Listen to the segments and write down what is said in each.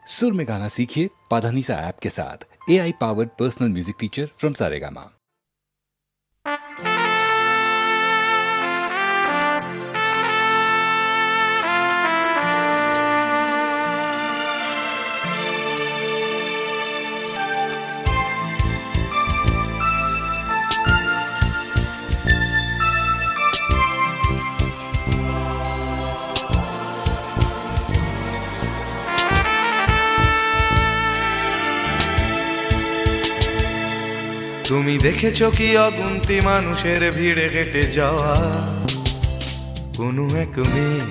सुर में गाना सीखिए पाधानीसा ऐप के साथ। AI powered personal music teacher from Saregama. তুমি দেখেছো কি অগুন্তি মানুষের ভিড়ে কেটে যাওয়া কোনো এক মেয়ে?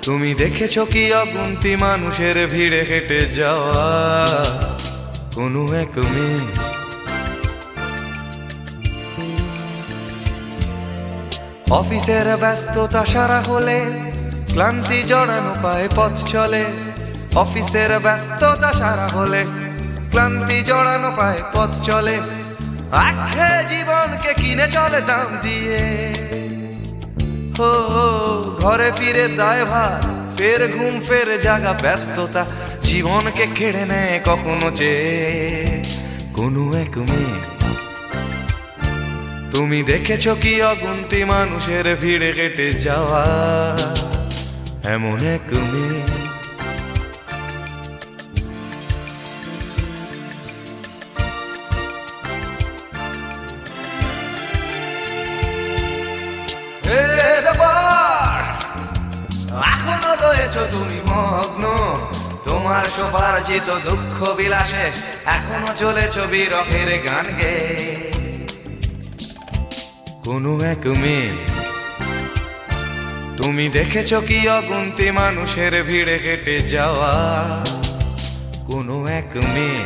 তুমি দেখেছো কি অগুন্তি মানুষের ভিড়ে কেটে যাওয়া কোনো এক মেয়ে? অফিসের ব্যস্ততা সারা হলে ক্লান্তি জড়ানো পায়ে পথ চলে। অফিসের ব্যস্ততা সারা হলে ক্লান্তি জড়ানো পায়ে পথ চলে। আখে জীবনকে কিনে চলে দাম দিয়ে। ও ঘরে ফিরে দায়ভার, ফের ঘুম ফের জাগা ব্যস্ততা জীবনকে কেড়ে নেয় কখনো চেয়ে কোনো এক মেয়ে। তুমি দেখেছো কি অগুন্তি মানুষের ভিড়ে কেটে যাওয়া এমন এক মেয়ে? এখনো রয়েছো তুমি মগ্ন তোমার সোপার্জিত দুঃখ বিলাসে, এখনো চলেছো বিরহের গান গে কোনো এক মেয়ে। তুমি দেখেছো কি অগুন্তি মানুষের ভিড়ে কেটে যাওয়া কোনো এক মেয়ে?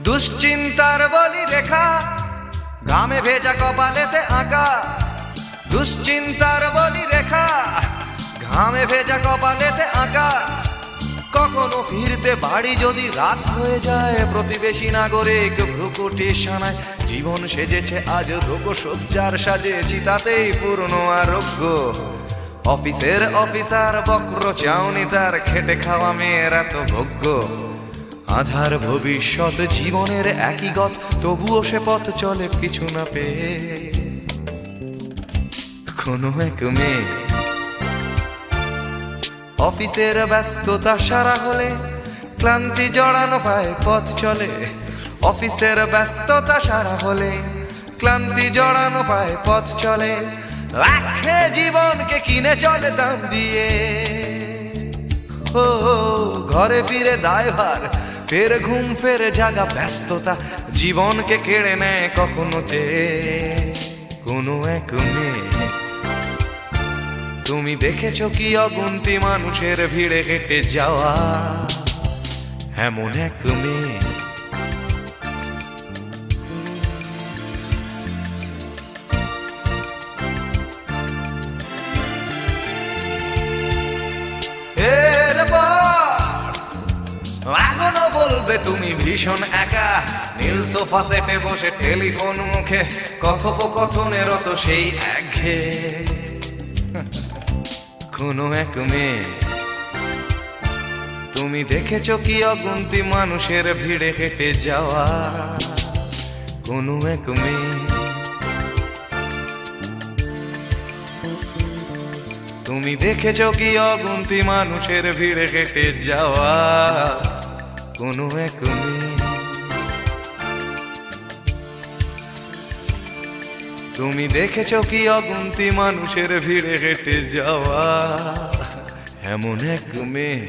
দুশ্চিন্তার বলি রেখা ঘামে ভেজা কপালেতে আঁকা। দুশ্চিন্তার বলি রেখা ঘামে ভেজা কপালেতে আঁকা। কখনো ফিরতে বাড়ি যদি রাত হয়ে যায়, প্রতিবেশী নাগরিক ভ্রুকুটি সানায় জীবন সেজেছে আজ লোকসজ্জার সাজে, চিতাতেই পূর্ণ আরোগ্য। অফিসের অফিসার বক্র চাউনি তার খেটে খাওয়া মেয়েরা তো ভোগ্য। আধার ভবিষ্যৎ জীবনের একই গত, তবুও সে পথ চলে পিছু না পেয়ে কোনো এক মেয়ে। অফিসের ব্যস্ততা সারা হলে ক্লান্তি জড়ানো পায়ে পথ চলে। অফিসের ব্যস্ততা সারা হলে ক্লান্তি জড়ানো পায়ে পথ চলে। রাখে জীবনকে কিনে চলে দাম দিয়ে। ও ঘরে ফিরে দায়ভার, ফের ঘুম ফের জাগা ব্যস্ততা জীবনকে কেড়ে নেয় কখনো চেয়ে কোনো এক মেয়ে। তুমি দেখেছো কি অগুন্তি মানুষের ভিড়ে কেটে যাওয়া এমন এক মেয়ে? এখনো বলবে তুমি ভীষণ একা, নীল সোফা সেটে বসে টেলিফোন মুখে কথোপকথনের তো সেই একঘেয়ে কোনো এক মেয়ে। তুমি দেখেছো কি অগুন্তি মানুষের ভিড়ে হেঁটে যাওয়া কোনো এক মেয়ে? তুমি দেখেছো কি অগুন্তি মানুষের ভিড়ে হেঁটে যাওয়া কোনো এক মেয়ে? তুমি দেখেছো কি অগুন্তি মানুষের ভিড়ে হেঁটে যাওয়া এমন এক মেয়ে?